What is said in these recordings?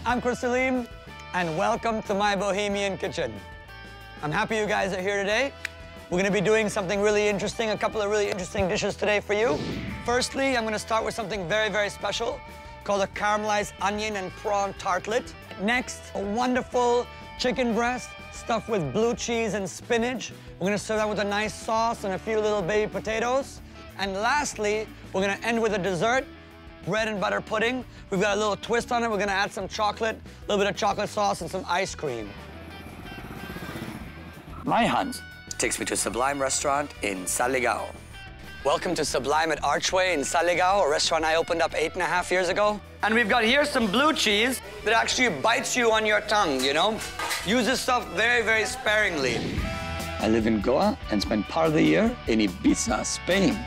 I'm Saleem, and welcome to my Bohemian kitchen. I'm happy you guys are here today. We're gonna be doing something really interesting, a couple of really interesting dishes today for you. Firstly, I'm gonna start with something very, very special called a caramelized onion and prawn tartlet. Next, a wonderful chicken breast stuffed with blue cheese and spinach. We're gonna serve that with a nice sauce and a few little baby potatoes. And lastly, we're gonna end with a dessert, bread and butter pudding. We've got a little twist on it. We're gonna add some chocolate, a little bit of chocolate sauce and some ice cream. My hunt takes me to a Sublime restaurant in Saligao. Welcome to Sublime at Archway in Saligao, a restaurant I opened up 8.5 years ago. And we've got here some blue cheese that actually bites you on your tongue, you know? Use this stuff very, very sparingly. I live in Goa and spend part of the year in Ibiza, Spain.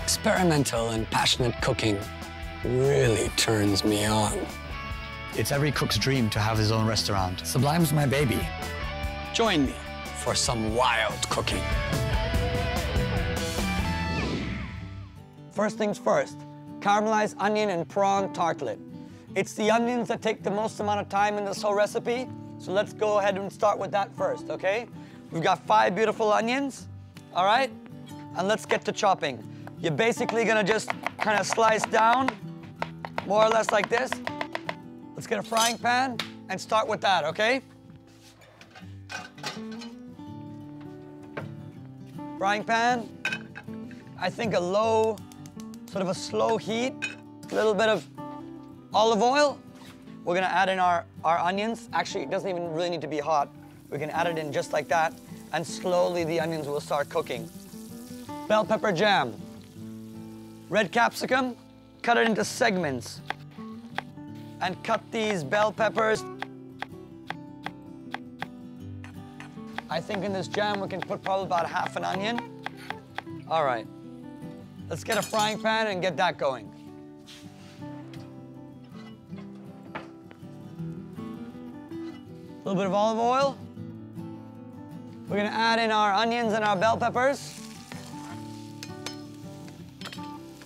Experimental and passionate cooking really turns me on. It's every cook's dream to have his own restaurant. Sublime's my baby. Join me for some wild cooking. First things first, caramelized onion and prawn tartlet. It's the onions that take the most amount of time in this whole recipe, so let's go ahead and start with that first, okay? We've got 5 beautiful onions, all right? And let's get to chopping. You're basically gonna just kind of slice down, more or less like this. Let's get a frying pan and start with that, okay? Frying pan, I think a low, sort of a slow heat, a little bit of olive oil. We're gonna add in our onions. Actually, it doesn't even really need to be hot. We can add it in just like that, and slowly the onions will start cooking. Bell pepper jam. Red capsicum, cut it into segments. And cut these bell peppers. I think in this jam we can put probably about half an onion. All right, let's get a frying pan and get that going. A little bit of olive oil. We're gonna add in our onions and our bell peppers.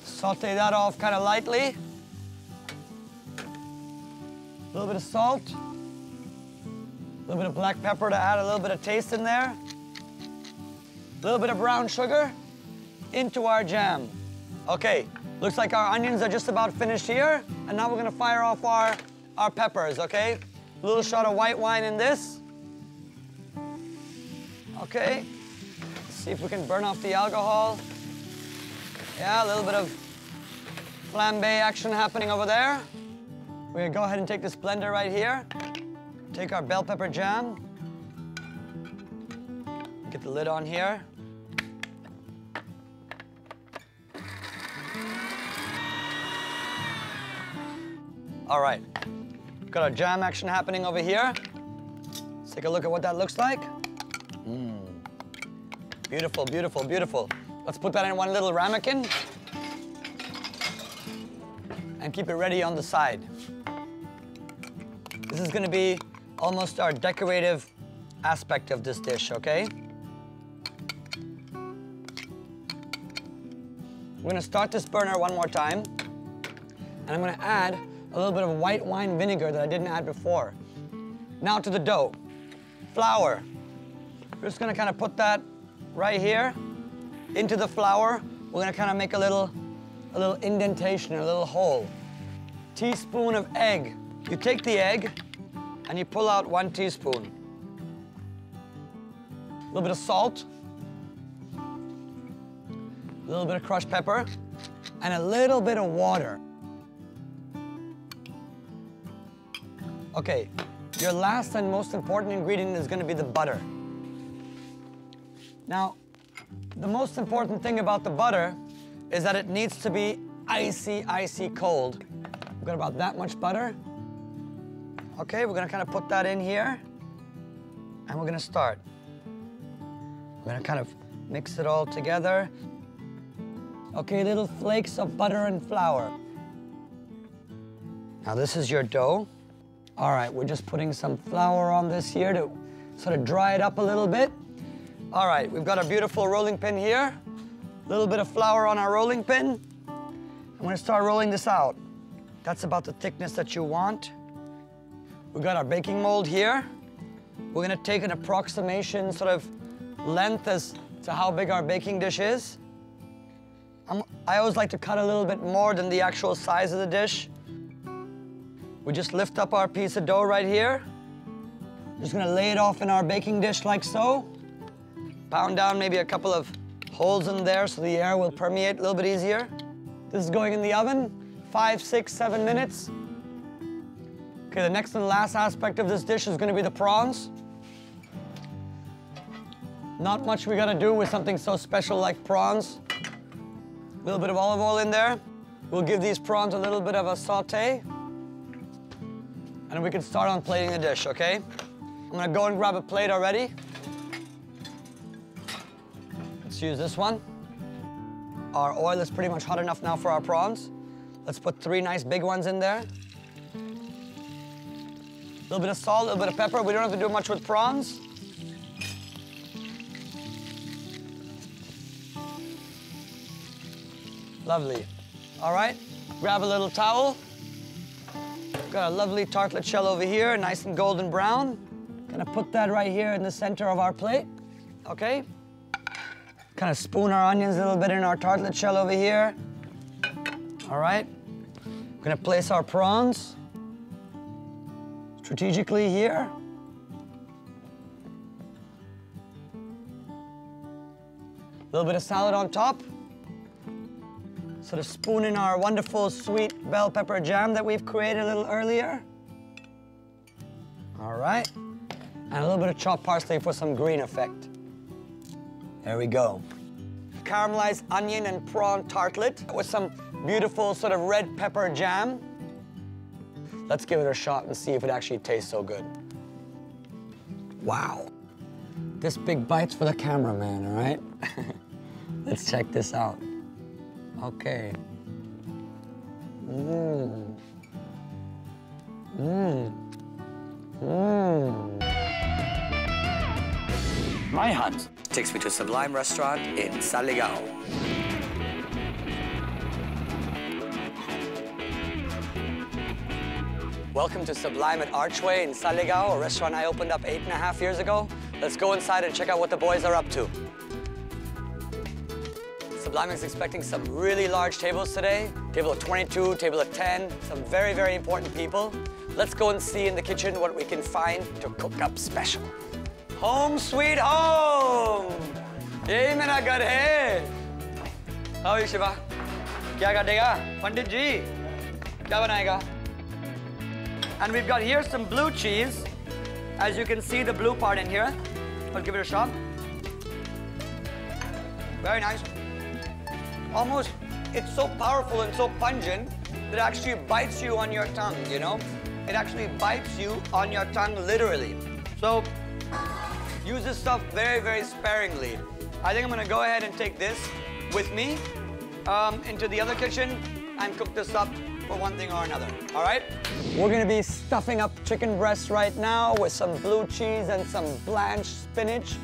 Saute that off kind of lightly. A little bit of salt. A little bit of black pepper to add a little bit of taste in there. A little bit of brown sugar into our jam. Okay, looks like our onions are just about finished here. And now we're gonna fire off our peppers, okay? A little shot of white wine in this. Okay, let's see if we can burn off the alcohol. Yeah, a little bit of flambe action happening over there. We're gonna go ahead and take this blender right here. Take our bell pepper jam. Get the lid on here. All right, got our jam action happening over here. Let's take a look at what that looks like. Beautiful, beautiful, beautiful. Let's put that in one little ramekin and keep it ready on the side. This is gonna be almost our decorative aspect of this dish, okay? We're gonna start this burner one more time, and I'm gonna add a little bit of white wine vinegar that I didn't add before. Now to the dough. Flour. We're just gonna kind of put that right here into the flour. We're gonna kind of make a little indentation, a little hole. Teaspoon of egg. You take the egg and you pull out 1 teaspoon. A little bit of salt, a little bit of crushed pepper, and a little bit of water. Okay, your last and most important ingredient is gonna be the butter. Now, the most important thing about the butter is that it needs to be icy, icy cold. We've got about that much butter. Okay, we're gonna kind of put that in here, and we're gonna start. We're gonna kind of mix it all together. Okay, little flakes of butter and flour. Now this is your dough. All right, we're just putting some flour on this here to sort of dry it up a little bit. All right, we've got a beautiful rolling pin here. A little bit of flour on our rolling pin. I'm gonna start rolling this out. That's about the thickness that you want. We've got our baking mold here. We're gonna take an approximation sort of length as to how big our baking dish is. I always like to cut a little bit more than the actual size of the dish. We just lift up our piece of dough right here. Just gonna lay it off in our baking dish like so. Pound down maybe a couple of holes in there so the air will permeate a little bit easier. This is going in the oven, 5, 6, 7 minutes. Okay, the next and last aspect of this dish is gonna be the prawns. Not much we gotta do with something so special like prawns. A little bit of olive oil in there. We'll give these prawns a little bit of a saute. And we can start on plating the dish, okay? I'm gonna go and grab a plate already. Let's use this one. Our oil is pretty much hot enough now for our prawns. Let's put 3 nice big ones in there. A little bit of salt, a little bit of pepper. We don't have to do much with prawns. Lovely. All right, grab a little towel. Got a lovely tartlet shell over here, nice and golden brown. Gonna put that right here in the center of our plate, okay? Kind of spoon our onions a little bit in our tartlet shell over here. All right, gonna place our prawns strategically here. A little bit of salad on top. Sort of spoon in our wonderful sweet bell pepper jam that we've created a little earlier. All right, and a little bit of chopped parsley for some green effect. There we go. Caramelized onion and prawn tartlet with some beautiful sort of red pepper jam. Let's give it a shot and see if it actually tastes so good. Wow. This big bite's for the cameraman, all right? Let's check this out. Okay. Mmm. Mmm. Mmm. My hunt Takes me to Sublime restaurant in Saleem. Welcome to Sublime at Archway in Saleem, a restaurant I opened up 8.5 years ago. Let's go inside and check out what the boys are up to. Sublime is expecting some really large tables today. Table of 22, table of 10, some very, very important people. Let's go and see in the kitchen what we can find to cook up special. Home sweet home! Yay mera ghar hai! How are you, Shiva? Kya kadega? Pandit ji, kya banayega? And we've got here some blue cheese. As you can see, the blue part in here. Let's give it a shot. Very nice. Almost, it's so powerful and so pungent that it actually bites you on your tongue, you know? It actually bites you on your tongue, literally. So, use this stuff very, very sparingly. I think I'm gonna go ahead and take this with me into the other kitchen and cook this up for one thing or another, all right? We're gonna be stuffing up chicken breasts right now with some blue cheese and some blanched spinach.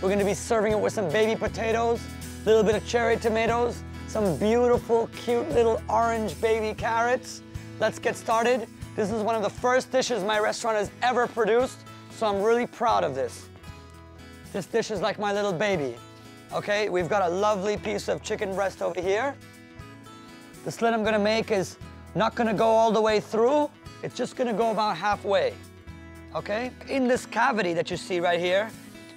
We're gonna be serving it with some baby potatoes, a little bit of cherry tomatoes, some beautiful, cute little orange baby carrots. Let's get started. This is one of the first dishes my restaurant has ever produced, so I'm really proud of this. This dish is like my little baby, okay? We've got a lovely piece of chicken breast over here. The slit I'm gonna make is not gonna go all the way through. It's just gonna go about halfway, okay? In this cavity that you see right here,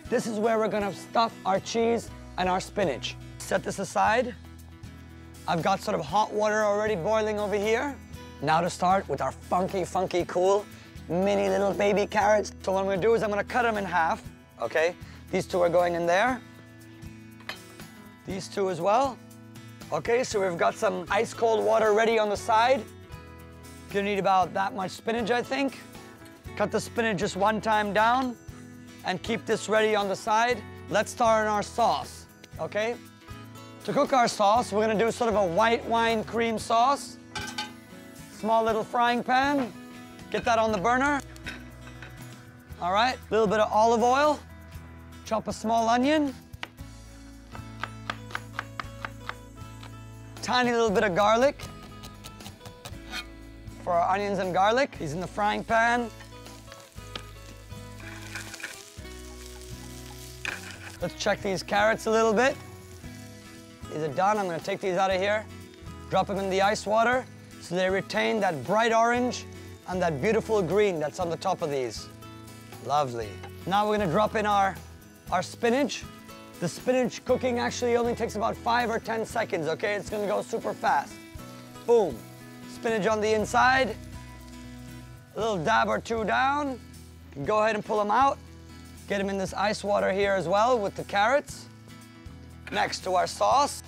this is where we're gonna stuff our cheese and our spinach. Set this aside. I've got sort of hot water already boiling over here. Now to start with our funky, funky, cool, mini little baby carrots. So what I'm gonna do is I'm gonna cut them in half, okay? These two are going in there. These two as well. Okay, so we've got some ice cold water ready on the side. Gonna need about that much spinach, I think. Cut the spinach just one time down and keep this ready on the side. Let's start on our sauce, okay? To cook our sauce, we're gonna do sort of a white wine cream sauce. Small little frying pan. Get that on the burner. All right, a little bit of olive oil. Chop a small onion. Tiny little bit of garlic for our onions and garlic. These in the frying pan. Let's check these carrots a little bit. These are done. I'm gonna take these out of here, drop them in the ice water so they retain that bright orange and that beautiful green that's on the top of these. Lovely. Now we're gonna drop in our spinach. The spinach cooking actually only takes about 5 or 10 seconds, okay? It's gonna go super fast. Boom. Spinach on the inside. A little dab or two down. Go ahead and pull them out. Get them in this ice water here as well with the carrots. Next to our sauce.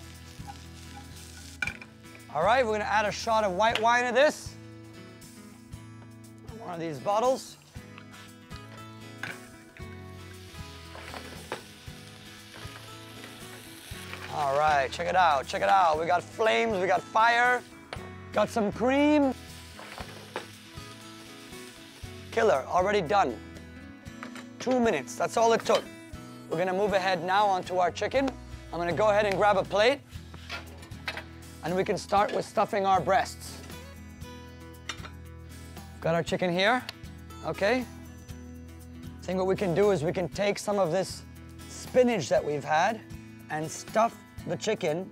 All right, we're gonna add a shot of white wine to this. One of these bottles. All right, check it out, check it out. We got flames, we got fire, got some cream. Killer, already done. 2 minutes, that's all it took. We're gonna move ahead now onto our chicken. I'm gonna go ahead and grab a plate, and we can start with stuffing our breasts. Got our chicken here, okay? I think what we can do is we can take some of this spinach that we've had and stuff the chicken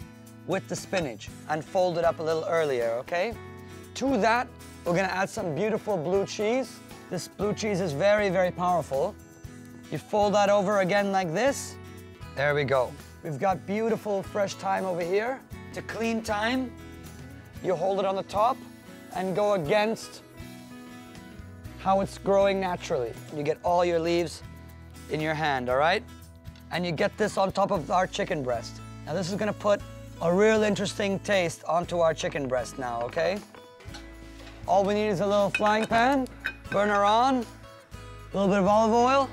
with the spinach and fold it up a little earlier, okay? To that, we're gonna add some beautiful blue cheese. This blue cheese is very, very powerful. You fold that over again like this. There we go. We've got beautiful fresh thyme over here. To clean thyme, you hold it on the top and go against how it's growing naturally. You get all your leaves in your hand, all right? And you get this on top of our chicken breast. Now this is gonna put a real interesting taste onto our chicken breast now, okay? All we need is a little frying pan, burner on, a little bit of olive oil.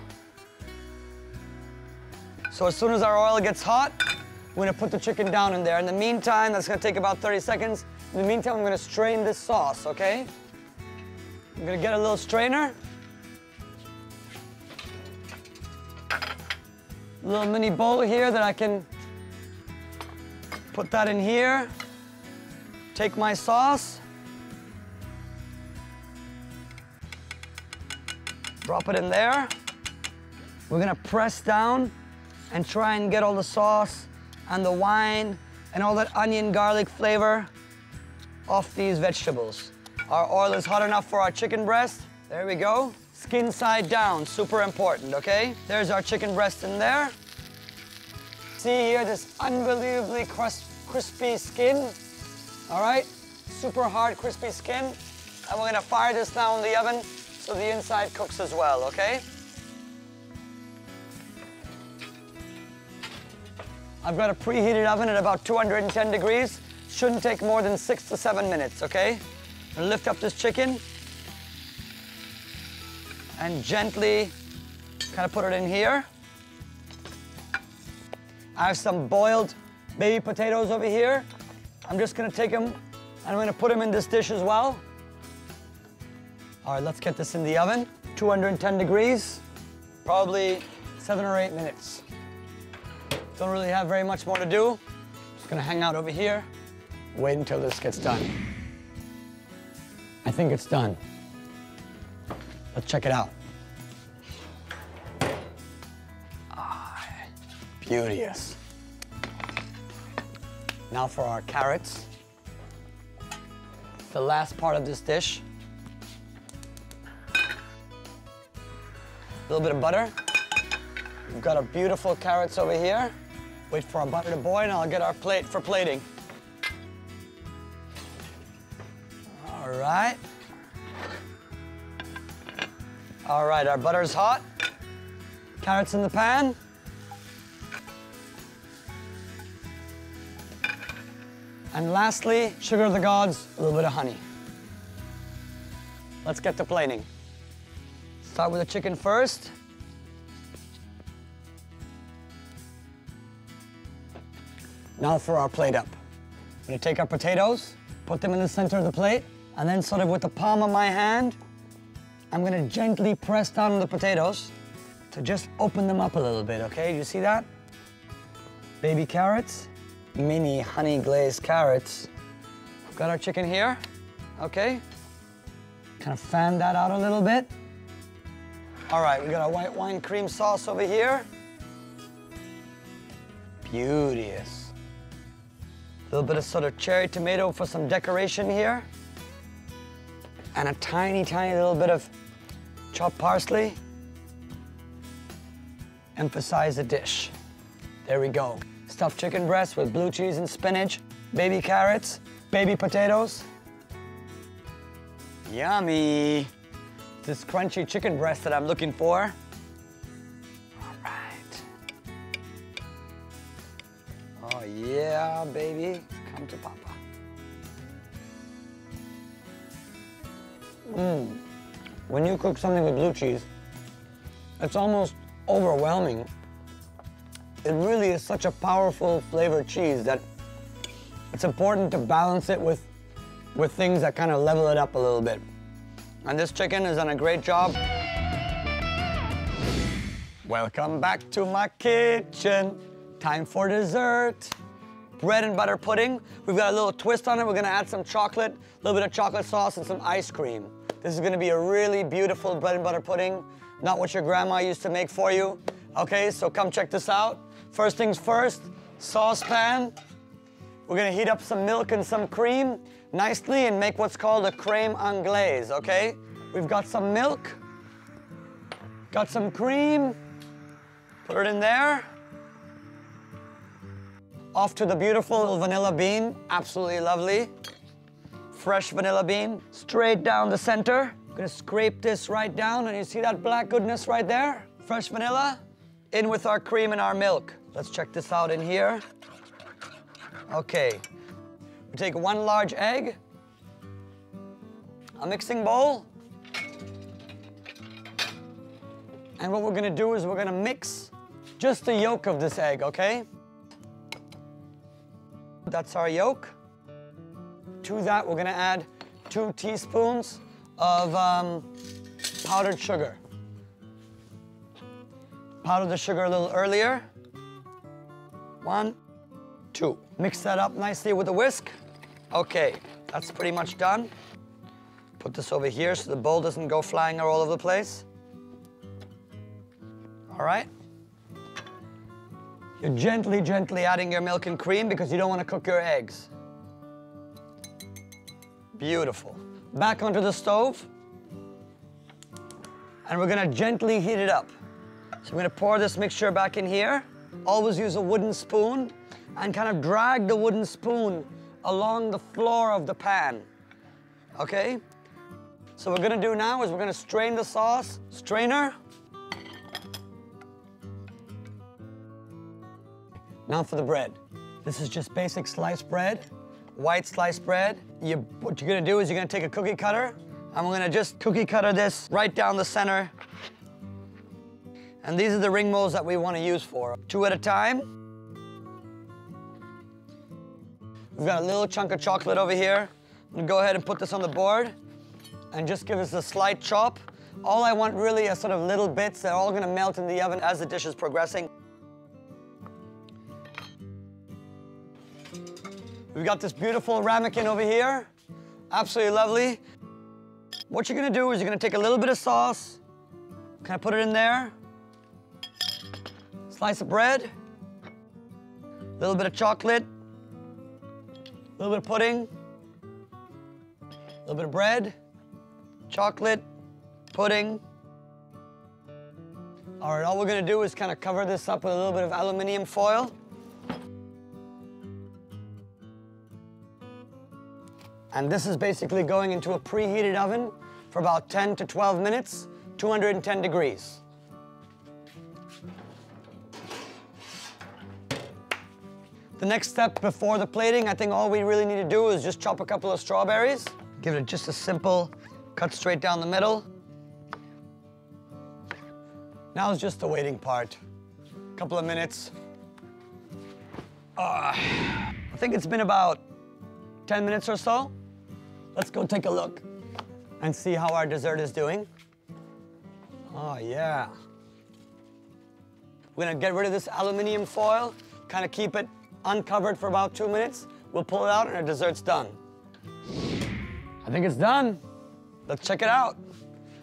So as soon as our oil gets hot, we're gonna put the chicken down in there. In the meantime, that's gonna take about 30 seconds. In the meantime, I'm gonna strain this sauce, okay? I'm gonna get a little strainer. A little mini bowl here that I can put that in here. Take my sauce. Drop it in there. We're gonna press down and try and get all the sauce and the wine and all that onion garlic flavor off these vegetables. Our oil is hot enough for our chicken breast. There we go. Skin side down, super important, okay? There's our chicken breast in there. See here, this unbelievably crispy skin. All right, super hard, crispy skin. And we're gonna fire this now in the oven so the inside cooks as well, okay? I've got a preheated oven at about 210 degrees. Shouldn't take more than 6 to 7 minutes, okay? I'm gonna lift up this chicken and gently kind of put it in here. I have some boiled baby potatoes over here. I'm just gonna take them and I'm gonna put them in this dish as well. All right, let's get this in the oven. 210 degrees, probably 7 or 8 minutes. Don't really have very much more to do. Just gonna hang out over here, wait until this gets done. I think it's done. Let's check it out. Ah, beauteous. Now for our carrots. The last part of this dish. A little bit of butter. We've got our beautiful carrots over here. Wait for our butter to boil and I'll get our plate for plating. All right. All right, our butter's hot. Carrots in the pan. And lastly, sugar of the gods, a little bit of honey. Let's get to plating. Start with the chicken first. Now for our plate up. I'm gonna take our potatoes, put them in the center of the plate, and then sort of with the palm of my hand, I'm gonna gently press down on the potatoes to just open them up a little bit, okay? Do you see that? Baby carrots, mini honey glazed carrots. We've got our chicken here, okay? Kind of fan that out a little bit. All right, we got our white wine cream sauce over here. Beauteous. A little bit of sort of cherry tomato for some decoration here. And a tiny, tiny little bit of chopped parsley. Emphasize the dish. There we go. Stuffed chicken breast with blue cheese and spinach, baby carrots, baby potatoes. Yummy. This crunchy chicken breast that I'm looking for. All right. Oh yeah, baby. Come to Papa. When you cook something with blue cheese, it's almost overwhelming. It really is such a powerful flavored cheese that it's important to balance it with things that kind of level it up a little bit. And this chicken has done a great job. Welcome back to my kitchen. Time for dessert. Bread and butter pudding. We've got a little twist on it. We're gonna add some chocolate, a little bit of chocolate sauce and some ice cream. This is gonna be a really beautiful bread and butter pudding, not what your grandma used to make for you. Okay, so come check this out. First things first, saucepan. We're gonna heat up some milk and some cream nicely and make what's called a creme anglaise, okay? We've got some milk, got some cream, put it in there. Off to the beautiful vanilla bean, absolutely lovely. Fresh vanilla bean, straight down the center. I'm gonna scrape this right down, and you see that black goodness right there? Fresh vanilla, in with our cream and our milk. Let's check this out in here. Okay, we take one large egg, a mixing bowl, and what we're gonna do is we're gonna mix just the yolk of this egg, okay? That's our yolk. To that, we're gonna add 2 teaspoons of powdered sugar. Powder the sugar a little earlier. 1, 2. Mix that up nicely with a whisk. Okay, that's pretty much done. Put this over here so the bowl doesn't go flying all over the place. All right. You're gently, gently adding your milk and cream because you don't want to cook your eggs. Beautiful. Back onto the stove. And we're gonna gently heat it up. So I'm gonna pour this mixture back in here. Always use a wooden spoon and kind of drag the wooden spoon along the floor of the pan, okay? So what we're gonna do now is we're gonna strain the sauce, strainer. Now for the bread. This is just basic sliced bread, white sliced bread. What you're gonna do is you're gonna take a cookie cutter and we're gonna just cookie cutter this right down the center. And these are the ring molds that we want to use for. 2 at a time. We've got a little chunk of chocolate over here. I'm gonna go ahead and put this on the board and just give us a slight chop. All I want really are sort of little bits. They're all gonna melt in the oven as the dish is progressing. We've got this beautiful ramekin over here. Absolutely lovely. What you're gonna do is you're gonna take a little bit of sauce, kind of put it in there. Slice of bread, a little bit of chocolate, a little bit of pudding, a little bit of bread, chocolate, pudding. All right, all we're gonna do is kind of cover this up with a little bit of aluminum foil. And this is basically going into a preheated oven for about 10 to 12 minutes, 210 degrees. The next step before the plating, I think all we really need to do is just chop a couple of strawberries. Give it just a simple cut straight down the middle. Now it's just the waiting part. A couple of minutes. I think it's been about 10 minutes or so. Let's go take a look and see how our dessert is doing. Oh yeah. We're gonna get rid of this aluminum foil, kind of keep it uncovered for about 2 minutes. We'll pull it out and our dessert's done. I think it's done. Let's check it out.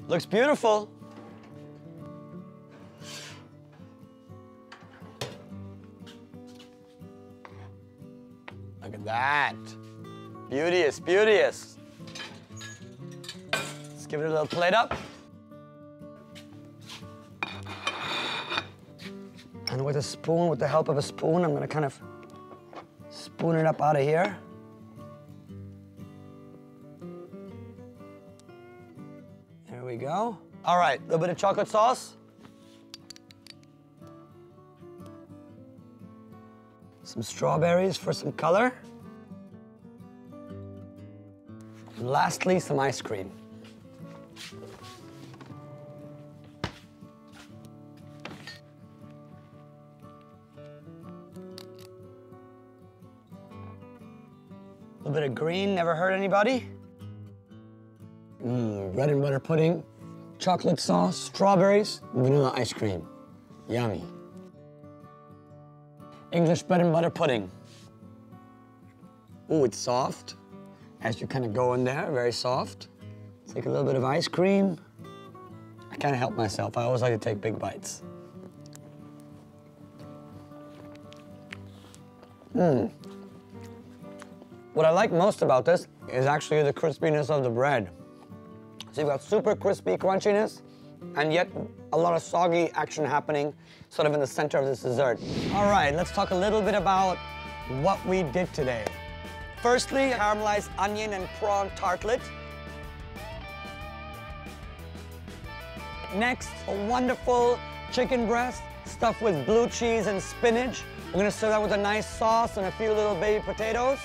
Looks beautiful. that. Beauteous, beauteous. Let's give it a little plate up. And with a spoon, with the help of a spoon, I'm gonna kind of spoon it up out of here. There we go. All right, a little bit of chocolate sauce. Some strawberries for some color. And lastly, some ice cream. A little bit of green, never hurt anybody. Bread and butter pudding, chocolate sauce, strawberries, vanilla ice cream. Yummy. English bread and butter pudding. Ooh, it's soft. As you kind of go in there, very soft. Take a little bit of ice cream. I can't help myself. I always like to take big bites. What I like most about this is actually the crispiness of the bread. So you've got super crispy crunchiness, and yet a lot of soggy action happening sort of in the center of this dessert. All right, let's talk a little bit about what we did today. Firstly, caramelized onion and prawn tartlet. Next, a wonderful chicken breast stuffed with blue cheese and spinach. We're gonna serve that with a nice sauce and a few little baby potatoes.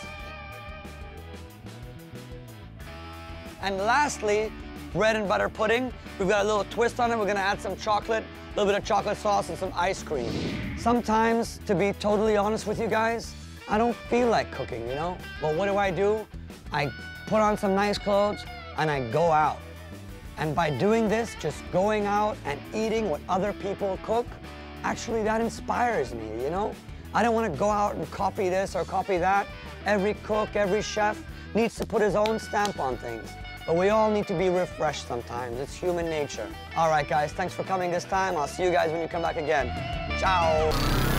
And lastly, bread and butter pudding. We've got a little twist on it. We're gonna add some chocolate, a little bit of chocolate sauce and some ice cream. Sometimes, to be totally honest with you guys, I don't feel like cooking, you know? But what do? I put on some nice clothes and I go out. And by doing this, just going out and eating what other people cook, actually that inspires me, you know? I don't wanna go out and copy this or copy that. Every cook, every chef needs to put his own stamp on things. But we all need to be refreshed sometimes. It's human nature. All right, guys, thanks for coming this time. I'll see you guys when you come back again. Ciao.